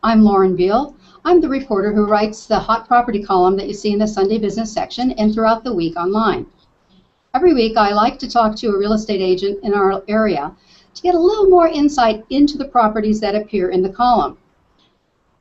I'm Lauren Beale. I'm the reporter who writes the hot property column that you see in the Sunday business section and throughout the week online. Every week I like to talk to a real estate agent in our area to get a little more insight into the properties that appear in the column.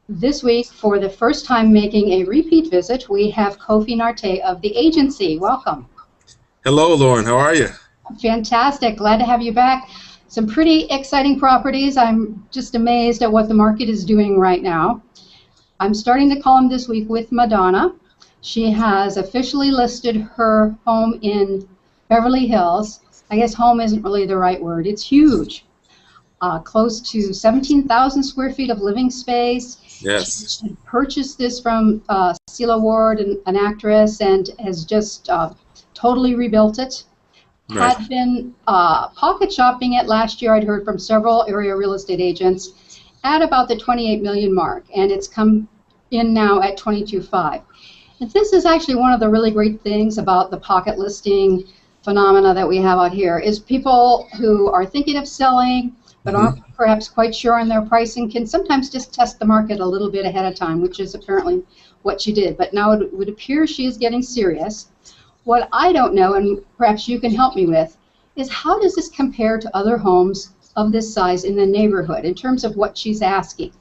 This week, for the first time making a repeat visit, we have Kofi Natei of the agency. Welcome. Hello, Lauren. How are you? Fantastic. Glad to have you back. Some pretty exciting properties. I'm just amazed at what the market is doing right now. I'm starting the column this week with Madonna. She has officially listed her home in Beverly Hills. I guess home isn't really the right word. It's huge. Close to 17,000 square feet of living space. Yes. She purchased this from Celia Ward, an actress, and has just totally rebuilt it. Right. Had been pocket shopping it last year. I'd heard from several area real estate agents at about the 28 million mark, and it's come in now at 22.5. And this is actually one of the really great things about the pocket listing phenomena that we have out here is people who are thinking of selling but aren't perhaps quite sure on their pricing can sometimes just test the market a little bit ahead of time, which is apparently what she did. But now it would appear she is getting serious. What I don't know, and perhaps you can help me with, is how does this compare to other homes of this size in the neighborhood in terms of what she's asking?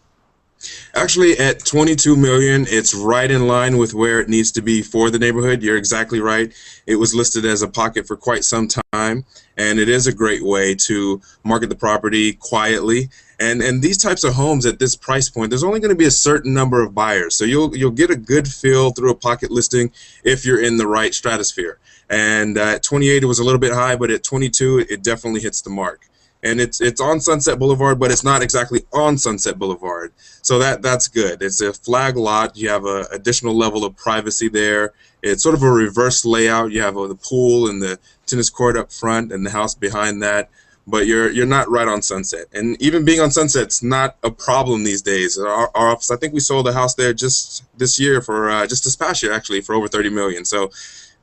Actually, at 22 million, it's right in line with where it needs to be for the neighborhood. You're exactly right. It was listed as a pocket for quite some time, and it is a great way to market the property quietly. And these types of homes at this price point, there's only going to be a certain number of buyers. So you'll get a good feel through a pocket listing if you're in the right stratosphere. And at 28, it was a little bit high, but at 22, it definitely hits the mark. And it's on Sunset Boulevard, but it's not exactly on Sunset Boulevard. So that's good. It's a flag lot. You have an additional level of privacy there. It's sort of a reverse layout. You have the pool and the tennis court up front and the house behind that. But you're not right on Sunset. And even being on Sunset's not a problem these days. Our office, I think we sold a house there just this year for just this past year actually for over 30 million. So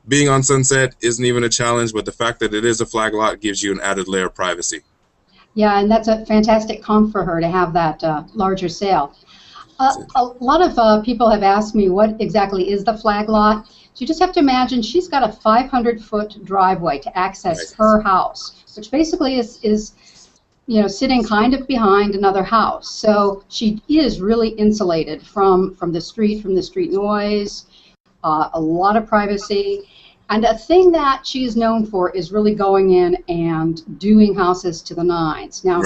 being on Sunset isn't even a challenge, but the fact that it is a flag lot gives you an added layer of privacy. Yeah, and that's a fantastic comp for her to have that larger sale. A lot of people have asked me what exactly is the flag lot. So you just have to imagine she's got a 500-foot driveway to access her house, which basically is sitting kind of behind another house. So she is really insulated from the street noise, a lot of privacy. And a thing that she's known for is really going in and doing houses to the nines. Now,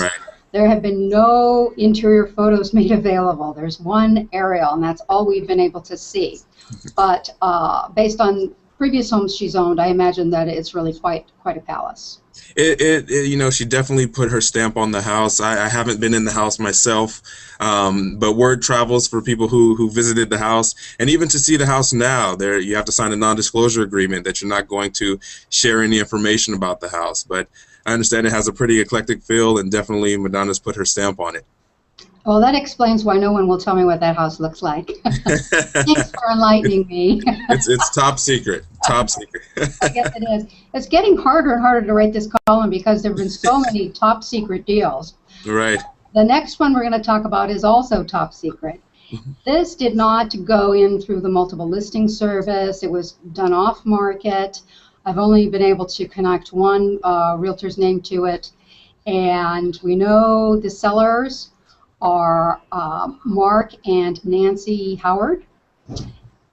there have been no interior photos made available. There's one aerial, and that's all we've been able to see. But based on previous homes she's owned, I imagine that it's really quite a palace. She definitely put her stamp on the house. I haven't been in the house myself, but word travels for people who visited the house. And even to see the house now, you have to sign a non-disclosure agreement that you're not going to share any information about the house. But I understand it has a pretty eclectic feel, and definitely Madonna's put her stamp on it. Well, that explains why no one will tell me what that house looks like. Thanks for enlightening me. It's top secret. Top secret. I guess it is. It's getting harder and harder to write this column because there have been so many top secret deals. Right. The next one we're going to talk about is also top secret. This did not go in through the multiple listing service. It was done off market. I've only been able to connect one realtor's name to it. And we know the sellers are Mark and Nancy Howard.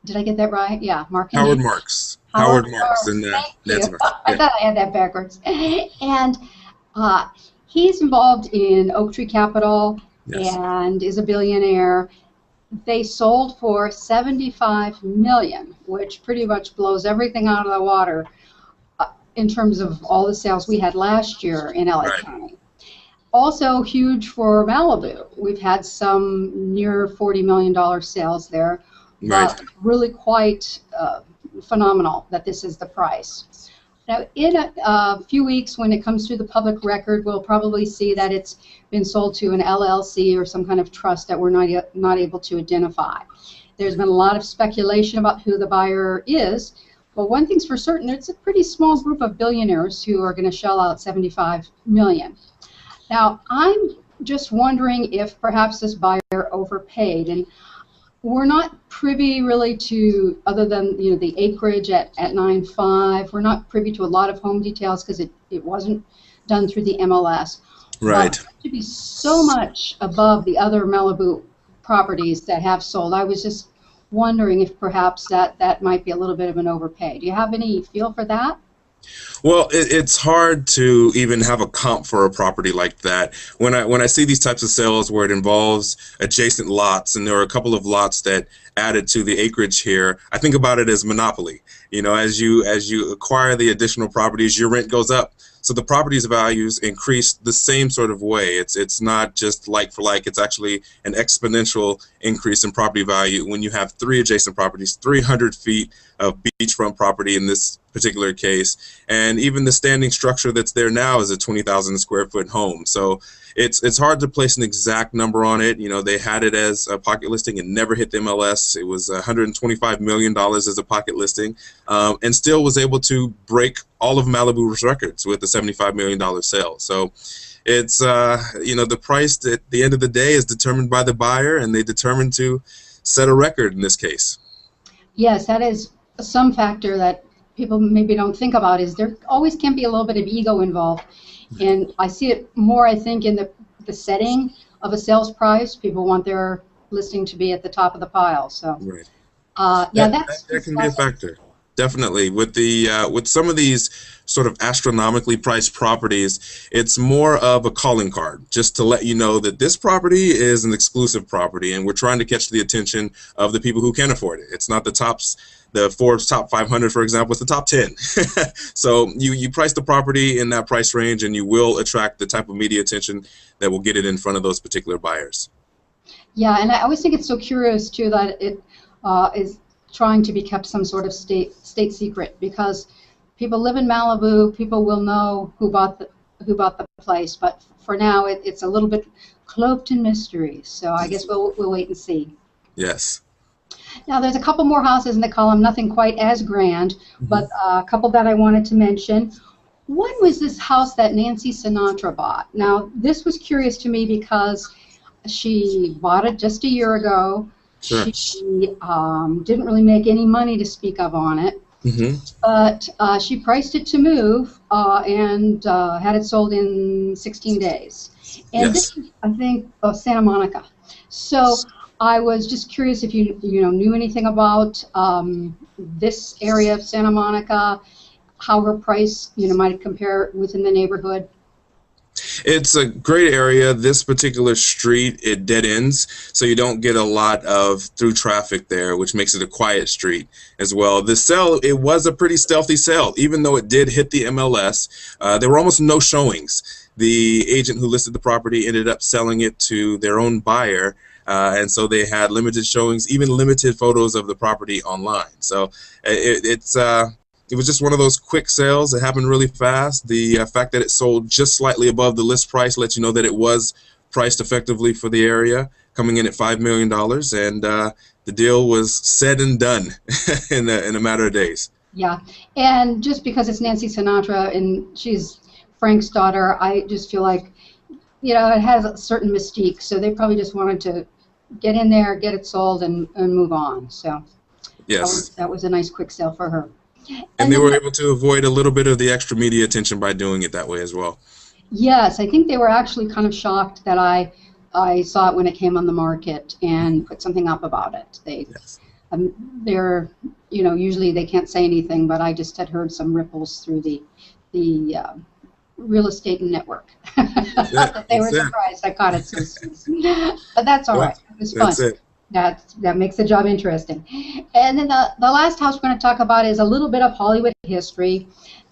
Did I get that right? Yeah, Mark and Howard Nancy. Marks. Howard Marks and Nancy Marks. I thought I had that backwards. And he's involved in Oak Tree Capital and is a billionaire. They sold for $75 million, which pretty much blows everything out of the water in terms of all the sales we had last year in LA County. Also huge for Malibu. We've had some near $40 million sales there, but really quite phenomenal that this is the price. Now, in a few weeks, when it comes to the public record, we'll probably see that it's been sold to an LLC or some kind of trust that we're not able to identify. There's been a lot of speculation about who the buyer is, but one thing's for certain, it's a pretty small group of billionaires who are going to shell out $75 million. Now, I'm just wondering if perhaps this buyer overpaid. And we're not privy really to, other than the acreage at 9.5. We're not privy to a lot of home details because it wasn't done through the MLS. Right. But to be so much above the other Malibu properties that have sold, I was just wondering if perhaps that might be a little bit of an overpay. Do you have any feel for that? Well, it's hard to even have a comp for a property like that. When I see these types of sales where it involves adjacent lots, and there are a couple of lots that added to the acreage here, I think about it as monopoly. As you acquire the additional properties, your rent goes up. So the property's values increase the same sort of way. It's not just like for like. It's actually an exponential increase in property value when you have 3 adjacent properties, 300 feet of beachfront property in this particular case, and even the standing structure that's there now is a 20,000 square foot home. So it's hard to place an exact number on it. They had it as a pocket listing and never hit the MLS. It was $125 million as a pocket listing, and still was able to break all of Malibu's records with a $75 million sale. So it's the price at the end of the day is determined by the buyer, and they determined to set a record in this case. Yes, that is some factor that people maybe don't think about, is there always can be a little bit of ego involved. And I see it more, I think, in the setting of a sales price. People want their listing to be at the top of the pile. So, right. That can be a factor. Definitely. With some of these sort of astronomically priced properties, it's more of a calling card, just to let you know that this property is an exclusive property, and we're trying to catch the attention of the people who can afford it. It's not the Forbes top 500, for example, it's the top 10. So you price the property in that price range, and you will attract the type of media attention that will get it in front of those particular buyers. Yeah, and I always think it's so curious, too, that it is trying to be kept some sort of state secret, because people live in Malibu, people will know who bought the place, but for now it's a little bit cloaked in mystery. So I guess we'll wait and see. Yes. Now there's a couple more houses in the column, nothing quite as grand, but a couple that I wanted to mention. One was this house that Nancy Sinatra bought. Now this was curious to me because she bought it just a year ago. Sure. She didn't really make any money to speak of on it, but she priced it to move and had it sold in 16 days. And this is, I think, Santa Monica. So I was just curious if you knew anything about this area of Santa Monica, how her price might compare within the neighborhood. It's a great area. This particular street, it dead ends, so you don't get a lot of through traffic there, which makes it a quiet street as well. The sale, it was a pretty stealthy sale, even though it did hit the MLS. There were almost no showings. The agent who listed the property ended up selling it to their own buyer, and so they had limited showings, even limited photos of the property online. So it was just one of those quick sales. It happened really fast. The fact that it sold just slightly above the list price lets you know that it was priced effectively for the area, coming in at $5 million, and the deal was said and done in a matter of days. Yeah, and just because it's Nancy Sinatra and she's Frank's daughter, I just feel like, it has a certain mystique, so they probably just wanted to get in there, get it sold, and move on. So yes, that was a nice quick sale for her. And they were able to avoid a little bit of the extra media attention by doing it that way as well. Yes, I think they were actually kind of shocked that I saw it when it came on the market and put something up about it. They're usually they can't say anything, but I just had heard some ripples through the real estate network. They were surprised I caught it so soon. But that's all right. It was fun. That's it. That makes the job interesting. And then the last house we're going to talk about is a little bit of Hollywood history.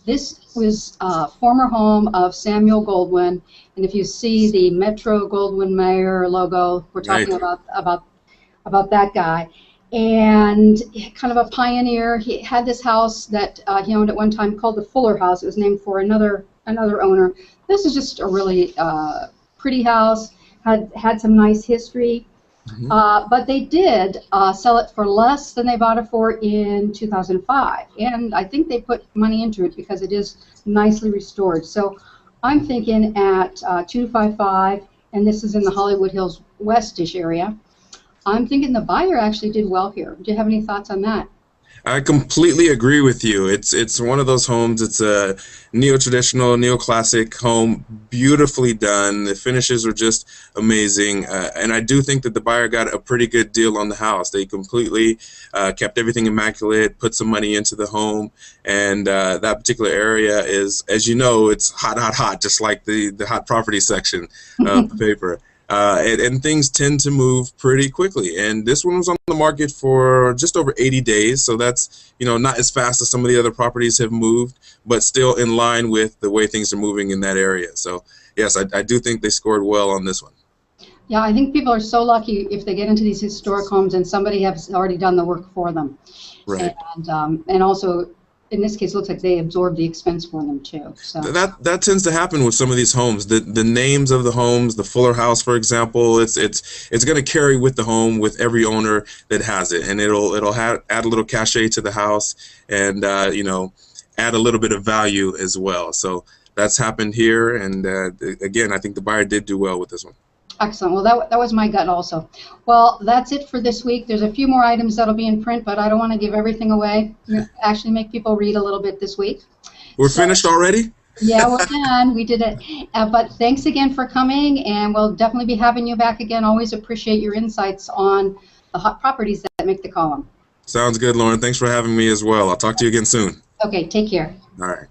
This was a former home of Samuel Goldwyn, and if you see the Metro Goldwyn Mayer logo, we're talking about that guy. And kind of a pioneer. He had this house that he owned at one time called the Fuller House. It was named for another owner. This is just a really pretty house. Had some nice history. But they did sell it for less than they bought it for in 2005, and I think they put money into it because it is nicely restored. So I'm thinking at $255, and this is in the Hollywood Hills Westish area. I'm thinking the buyer actually did well here. Do you have any thoughts on that? I completely agree with you. It's one of those homes. It's a neo-traditional, neoclassic home, beautifully done. The finishes are just amazing, and I do think that the buyer got a pretty good deal on the house. They completely kept everything immaculate, put some money into the home, and that particular area is, as you know, it's hot, hot, hot, just like the hot property section of the paper. And things tend to move pretty quickly. And this one was on the market for just over 80 days, so that's, you know, not as fast as some of the other properties have moved, but still in line with the way things are moving in that area. So yes, I do think they scored well on this one. Yeah, I think people are so lucky if they get into these historic homes and somebody has already done the work for them. Right. And also, in this case, it looks like they absorbed the expense for them too. So that tends to happen with some of these homes. The names of the homes, the Fuller House, for example, it's going to carry with the home with every owner that has it, and it'll add a little cachet to the house, and you know, add a little bit of value as well. So that's happened here, and again, I think the buyer did do well with this one. excellent. Well, that was my gut also. Well, that's it for this week. There's a few more items that'll be in print, but I don't want to give everything away. Actually make people read a little bit this week. We're finished already? Yeah, we're done. We did it. But thanks again for coming, and we'll definitely be having you back again. Always appreciate your insights on the hot properties that make the column. Sounds good, Lauren. Thanks for having me as well. I'll talk to you again soon. Okay, take care. All right.